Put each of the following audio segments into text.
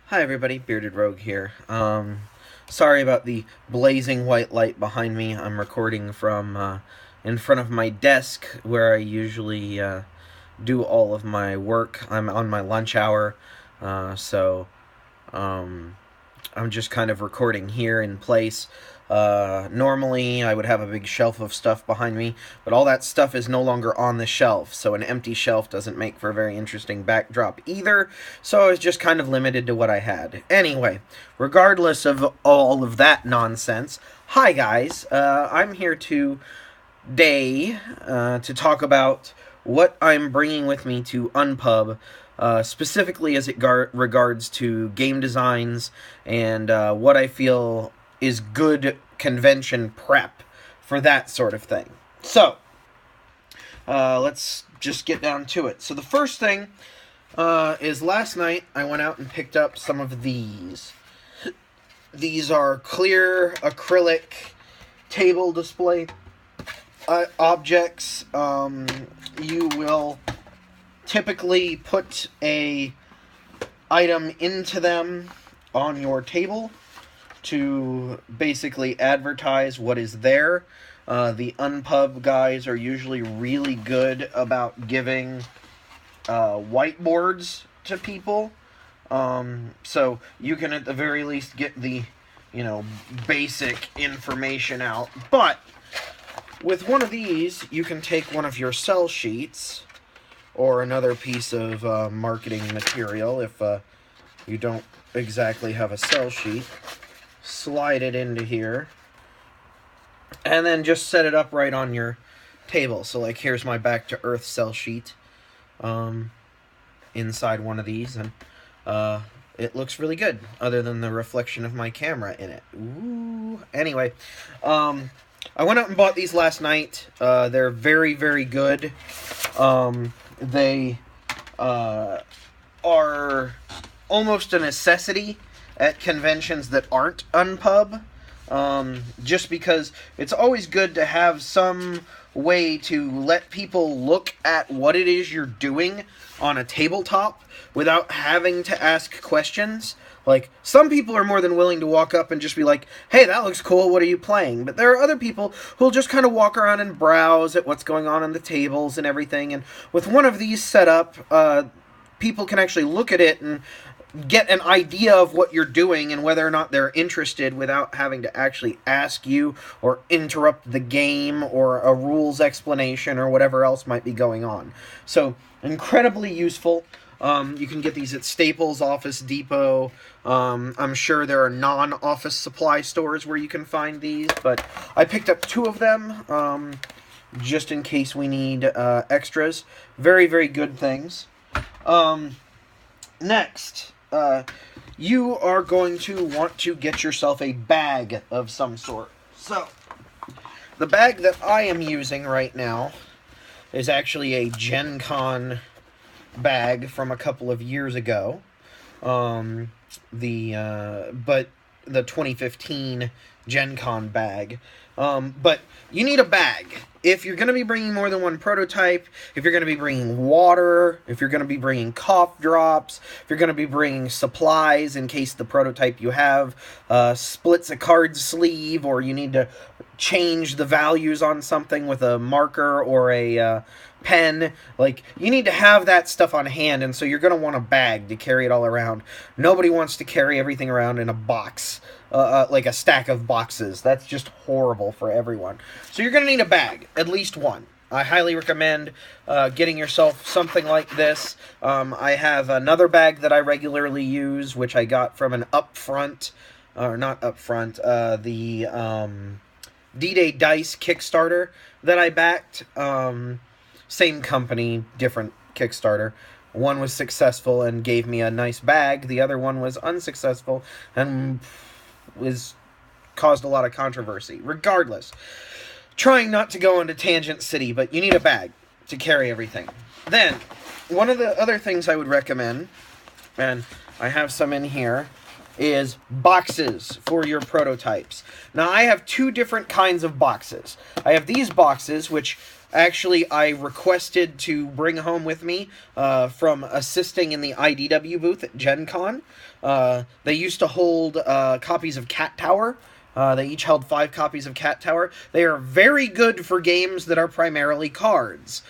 Hi everybody, Bearded Rogue here. Sorry about the blazing white light behind me. I'm recording from in front of my desk where I usually do all of my work. I'm on my lunch hour, so I'm just kind of recording here in place. Normally, I would have a big shelf of stuff behind me, but all that stuff is no longer on the shelf, so an empty shelf doesn't make for a very interesting backdrop either, so I was just kind of limited to what I had. Anyway, regardless of all of that nonsense, hi guys, I'm here today to talk about what I'm bringing with me to UnPub, specifically as it regards to game designs and what I feel is good convention prep for that sort of thing. So, let's just get down to it. So the first thing is last night I went out and picked up some of these. These are clear acrylic table display objects. You will typically put a item into them on your table to basically advertise what is there. The UnPub guys are usually really good about giving whiteboards to people. So you can at the very least get the, basic information out. But with one of these, you can take one of your sell sheets or another piece of marketing material if you don't exactly have a sell sheet. Slide it into here, and then just set it up right on your table. So like here's my Back to Earth sell sheet inside one of these, and it looks really good other than the reflection of my camera in it. Ooh. Anyway, I went out and bought these last night. They're very, very good. They are almost a necessity at conventions that aren't UnPub, just because it's always good to have some way to let people look at what it is you're doing on a tabletop without having to ask questions. Like, some people are more than willing to walk up and just be like, hey, that looks cool, what are you playing? But there are other people who'll just kind of walk around and browse at what's going on the tables and everything, and with one of these set up, people can actually look at it and get an idea of what you're doing and whether or not they're interested without having to actually ask you or interrupt the game or a rules explanation or whatever else might be going on. So, incredibly useful. You can get these at Staples, Office Depot. I'm sure there are non-office supply stores where you can find these, but I picked up 2 of them just in case we need extras. Very, very good things. Next, you are going to want to get yourself a bag of some sort. So, the bag that I am using right now is actually a Gen Con bag from a couple of years ago. But the 2015 Gen Con bag. But you need a bag. If you're going to be bringing more than one prototype, if you're going to be bringing water, if you're going to be bringing cough drops, if you're going to be bringing supplies in case the prototype you have splits a card sleeve, or you need to change the values on something with a marker or a pen, like, you need to have that stuff on hand, and so you're going to want a bag to carry it all around. Nobody wants to carry everything around in a box, like a stack of boxes. That's just horrible for everyone. So you're going to need a bag, at least one. I highly recommend getting yourself something like this. I have another bag that I regularly use, which I got from an Upfront, or not Upfront, the D-Day Dice Kickstarter that I backed. Same company, different Kickstarter. One was successful and gave me a nice bag. The other one was unsuccessful and caused a lot of controversy. Regardless, trying not to go into Tangent City, but you need a bag to carry everything. Then, one of the other things I would recommend, and I have some in here, is boxes for your prototypes. Now, I have 2 different kinds of boxes. I have these boxes, which actually, I requested to bring home with me from assisting in the IDW booth at Gen Con. They used to hold copies of Cat Tower. They each held 5 copies of Cat Tower. They are very good for games that are primarily cards.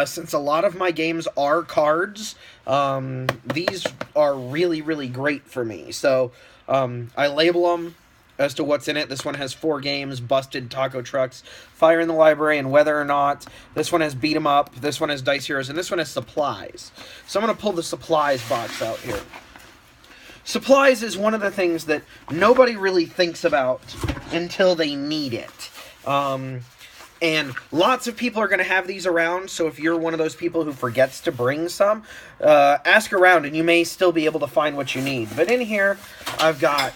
Since a lot of my games are cards, these are really, really great for me. So I label them as to what's in it. This one has 4 games: Busted, Taco Trucks, Fire in the Library, and Whether or Not. This one has Beat 'em Up. This one has Dice Heroes, and this one has Supplies. So I'm going to pull the Supplies box out here. Supplies is one of the things that nobody really thinks about until they need it. And lots of people are going to have these around, so if you're one of those people who forgets to bring some, ask around and you may still be able to find what you need. But in here, I've got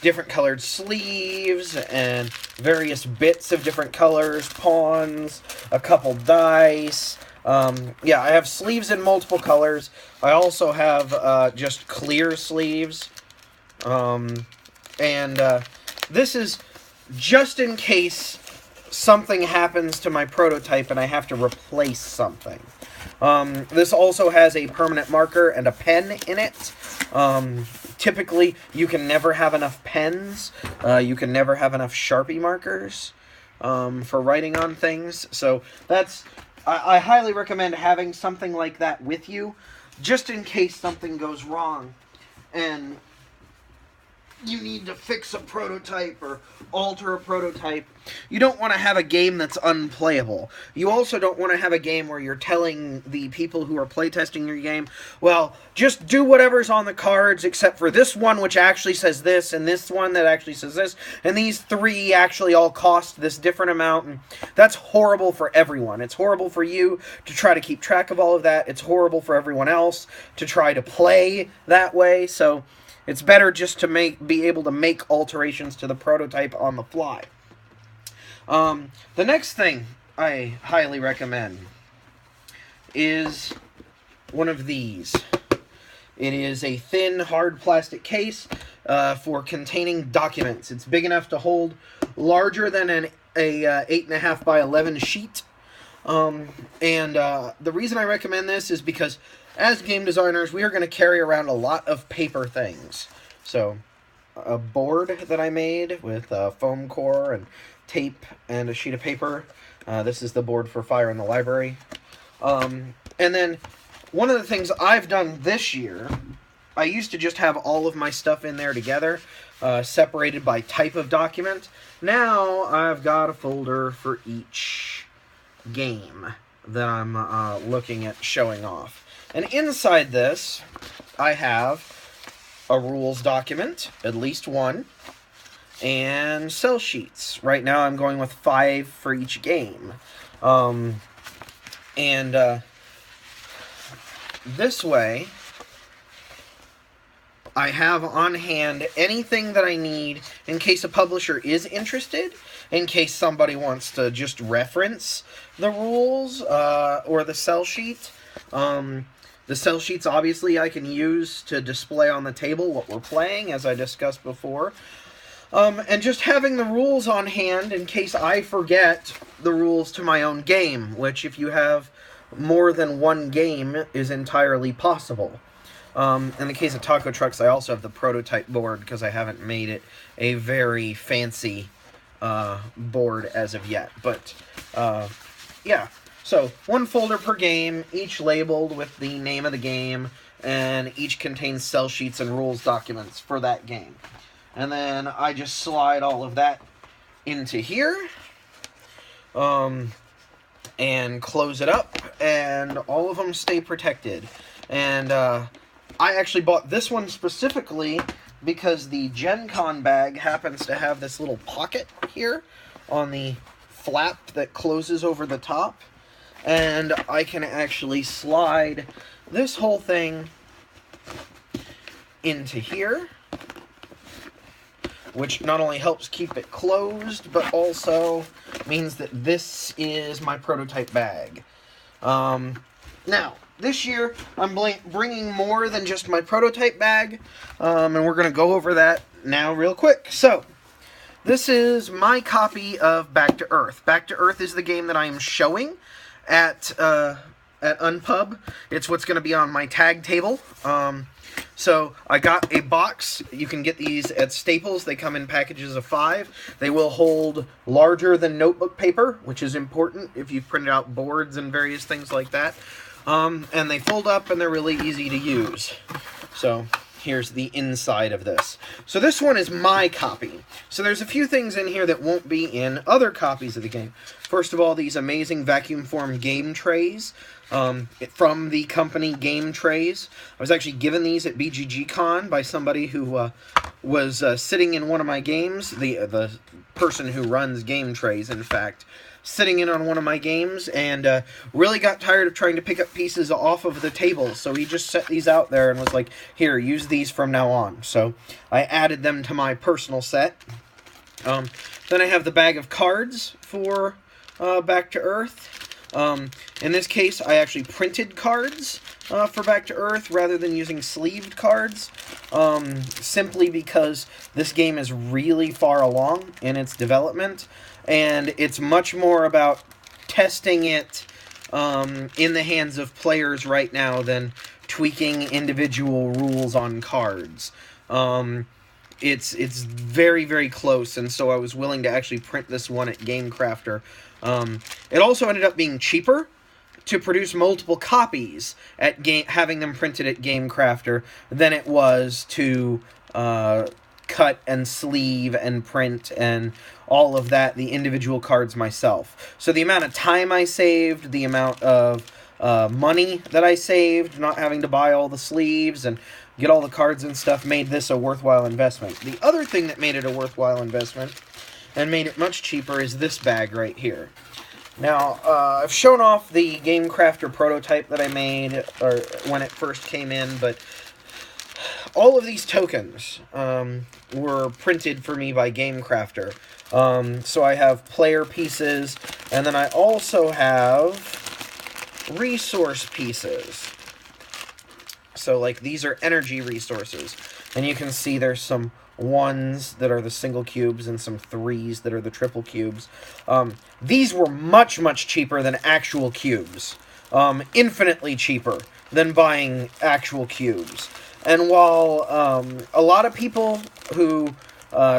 different colored sleeves and various bits of different colors, pawns, a couple dice. Yeah, I have sleeves in multiple colors. I also have just clear sleeves. This is just in case something happens to my prototype and I have to replace something. This also has a permanent marker and a pen in it. Typically, you can never have enough pens. You can never have enough Sharpie markers for writing on things. So that's... I highly recommend having something like that with you, just in case something goes wrong and you need to fix a prototype or alter a prototype. You don't want to have a game that's unplayable. You also don't want to have a game where you're telling the people who are playtesting your game, well, just do whatever's on the cards except for this one which actually says this, and this one that actually says this, and these 3 actually all cost this different amount. And that's horrible for everyone. It's horrible for you to try to keep track of all of that. It's horrible for everyone else to try to play that way. So it's better just to be able to make alterations to the prototype on the fly. The next thing I highly recommend is one of these. It is a thin, hard plastic case for containing documents. It's big enough to hold larger than a 8.5 by 11 sheet. The reason I recommend this is because as game designers, we are going to carry around a lot of paper things. So, a board that I made with foam core and tape and a sheet of paper. This is the board for Fire in the Library. And then, one of the things I've done this year, I used to just have all of my stuff in there together, separated by type of document. Now, I've got a folder for each game that I'm looking at showing off. And inside this, I have a rules document, at least one, and cell sheets. Right now I'm going with 5 for each game. This way, I have on hand anything that I need in case a publisher is interested, in case somebody wants to just reference the rules or the cell sheet. The cell sheets, obviously, I can use to display on the table what we're playing, as I discussed before. And just having the rules on hand in case I forget the rules to my own game, which, if you have more than one game, is entirely possible. In the case of Taco Trucks, I also have the prototype board, because I haven't made it a very fancy board as of yet. But, yeah. So, 1 folder per game, each labeled with the name of the game, and each contains cell sheets and rules documents for that game. And then I just slide all of that into here, and close it up, and all of them stay protected. And I actually bought this one specifically because the Gen Con bag happens to have this little pocket here on the flap that closes over the top. And I can actually slide this whole thing into here, which not only helps keep it closed, but also means that this is my prototype bag. Now, this year, I'm bringing more than just my prototype bag, and we're going to go over that now real quick. So, This is my copy of Back to Earth. Back to Earth is the game that I am showing at UnPub. It's what's going to be on my tag table. So I got a box. You can get these at Staples. They come in packages of 5. They will hold larger than notebook paper, which is important if you've printed out boards and various things like that. And they fold up and they're really easy to use. So here's the inside of this. So this one is my copy. So there's a few things in here that won't be in other copies of the game. First of all, these amazing vacuum form game trays from the company Game Trays. I was actually given these at BGG Con by somebody who was sitting in one of my games. The person who runs Game Trays, in fact, sitting in on one of my games and really got tired of trying to pick up pieces off of the table. So he just set these out there and was like, here, use these from now on. So I added them to my personal set. Then I have the bag of cards for Back to Earth. In this case, I actually printed cards for Back to Earth rather than using sleeved cards, simply because this game is really far along in its development, and it's much more about testing it in the hands of players right now than tweaking individual rules on cards. It's very, very close, and so I was willing to actually print this one at Game Crafter. It also ended up being cheaper to produce multiple copies at having them printed at Game Crafter than it was to cut and sleeve and print and all of that, the individual cards myself. So the amount of time I saved, the amount of money that I saved, not having to buy all the sleeves and get all the cards and stuff, made this a worthwhile investment. The other thing that made it a worthwhile investment and made it much cheaper is this bag right here. Now, I've shown off the Game Crafter prototype that I made or when it first came in, but all of these tokens were printed for me by Game Crafter. So I have player pieces, and then I also have resource pieces. So, like, these are energy resources. And you can see there's some 1s that are the single cubes and some 3s that are the triple cubes. These were much, much cheaper than actual cubes. Infinitely cheaper than buying actual cubes. And while a lot of people who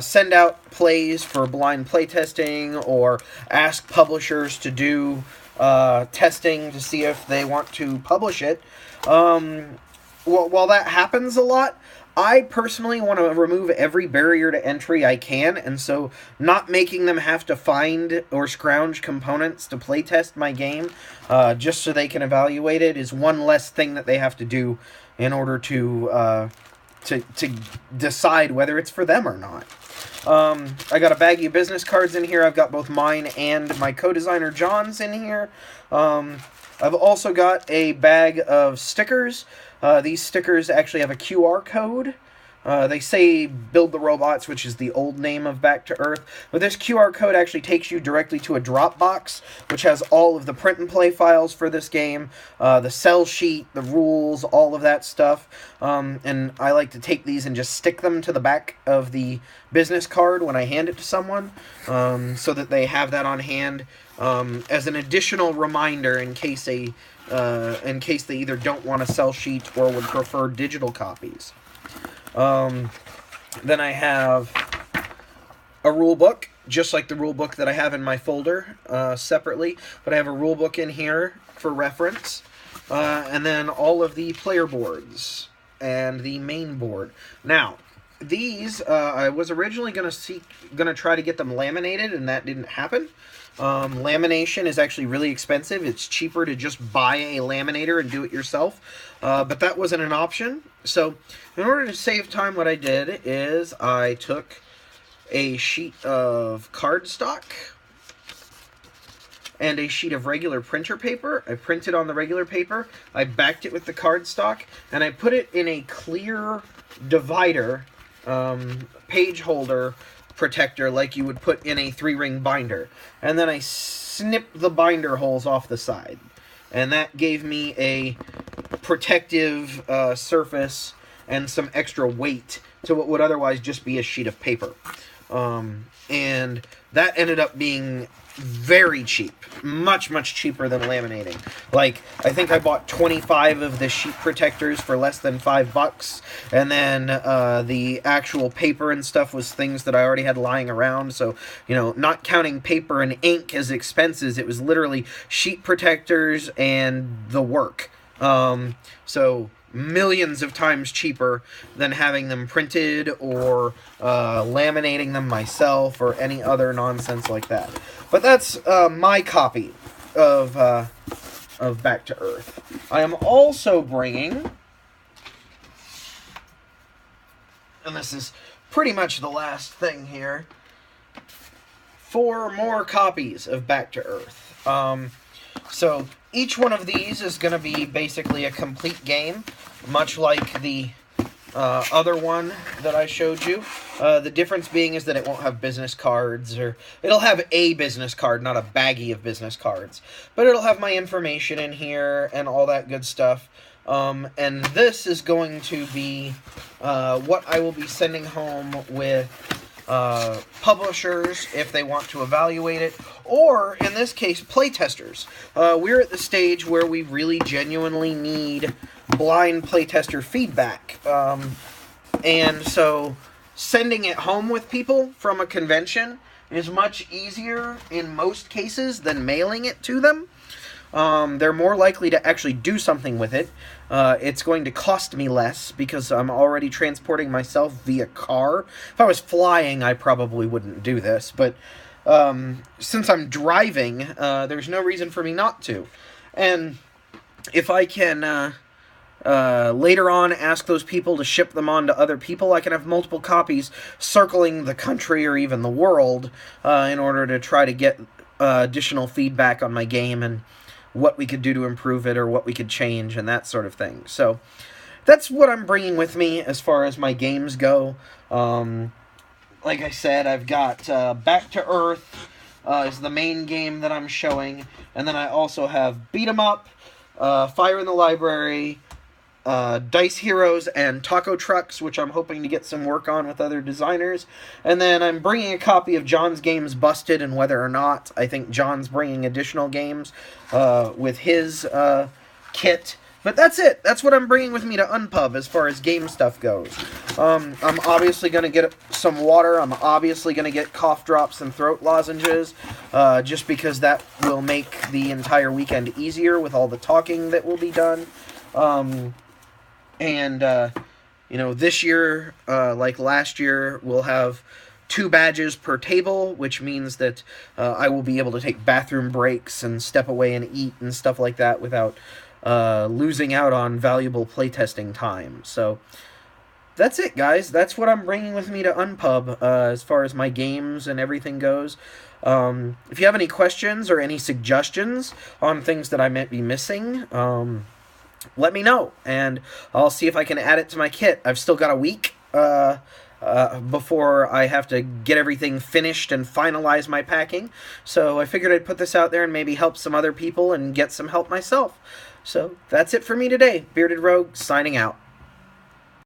send out plays for blind playtesting or ask publishers to do testing to see if they want to publish it, while that happens a lot, I personally want to remove every barrier to entry I can, and so not making them have to find or scrounge components to playtest my game just so they can evaluate it is one less thing that they have to do in order to decide whether it's for them or not. I got a baggie of business cards in here. I've got both mine and my co-designer John's in here. I've also got a bag of stickers. These stickers actually have a QR code. They say Build the Robots, which is the old name of Back to Earth, but this QR code actually takes you directly to a Dropbox, which has all of the print and play files for this game, the sell sheet, the rules, all of that stuff, and I like to take these and just stick them to the back of the business card when I hand it to someone, so that they have that on hand as an additional reminder in case they either don't want a sell sheet or would prefer digital copies. Then I have a rule book, just like the rule book that I have in my folder separately, but I have a rule book in here for reference, and then all of the player boards and the main board. Now, these I was originally going to try to get them laminated, and that didn't happen. Lamination is actually really expensive. It's cheaper to just buy a laminator and do it yourself, but that wasn't an option. So in order to save time, what I did is I took a sheet of cardstock and a sheet of regular printer paper. I printed on the regular paper, I backed it with the cardstock, and I put it in a clear divider page holder protector like you would put in a 3-ring binder. And then I snipped the binder holes off the side. And that gave me a protective surface and some extra weight to what would otherwise just be a sheet of paper. And that ended up being very cheap, much cheaper than laminating. Like, I think I bought 25 of the sheet protectors for less than $5, and then the actual paper and stuff was things that I already had lying around. So, you know, not counting paper and ink as expenses, it was literally sheet protectors and the work. So millions of times cheaper than having them printed or laminating them myself or any other nonsense like that. But that's my copy of Back to Earth. I am also bringing, and this is pretty much the last thing here, 4 more copies of Back to Earth. So each one of these is going to be basically a complete game, much like the other one that I showed you. The difference being is that it won't have business cards, or it'll have a business card, not a baggie of business cards. But it'll have my information in here and all that good stuff. And this is going to be what I will be sending home with publishers if they want to evaluate it, or in this case, playtesters. We're at the stage where we really genuinely need blind playtester feedback, and so sending it home with people from a convention is much easier in most cases than mailing it to them. They're more likely to actually do something with it. It's going to cost me less because I'm already transporting myself via car. If I was flying, I probably wouldn't do this, but since I'm driving, there's no reason for me not to. And if I can later on ask those people to ship them on to other people, I can have multiple copies circling the country or even the world in order to try to get additional feedback on my game and what we could do to improve it or what we could change and that sort of thing. So that's what I'm bringing with me as far as my games go. Like I said, I've got Back to Earth is the main game that I'm showing, and then I also have Beat 'em Up, Fire in the Library, Dice Heroes, and Taco Trucks, which I'm hoping to get some work on with other designers. And then I'm bringing a copy of John's Games Busted, and whether or not I think John's bringing additional games with his kit. But that's it. That's what I'm bringing with me to UnPub as far as game stuff goes. I'm obviously going to get some water. I'm obviously going to get cough drops and throat lozenges, just because that will make the entire weekend easier with all the talking that will be done. You know, this year, like last year, we'll have 2 badges per table, which means that I will be able to take bathroom breaks and step away and eat and stuff like that without losing out on valuable playtesting time. So that's it, guys. That's what I'm bringing with me to UnPub as far as my games and everything goes. If you have any questions or any suggestions on things that I might be missing, let me know, and I'll see if I can add it to my kit. I've still got a week before I have to get everything finished and finalize my packing, so I figured I'd put this out there and maybe help some other people and get some help myself. So that's it for me today. Bearded Rogue, signing out.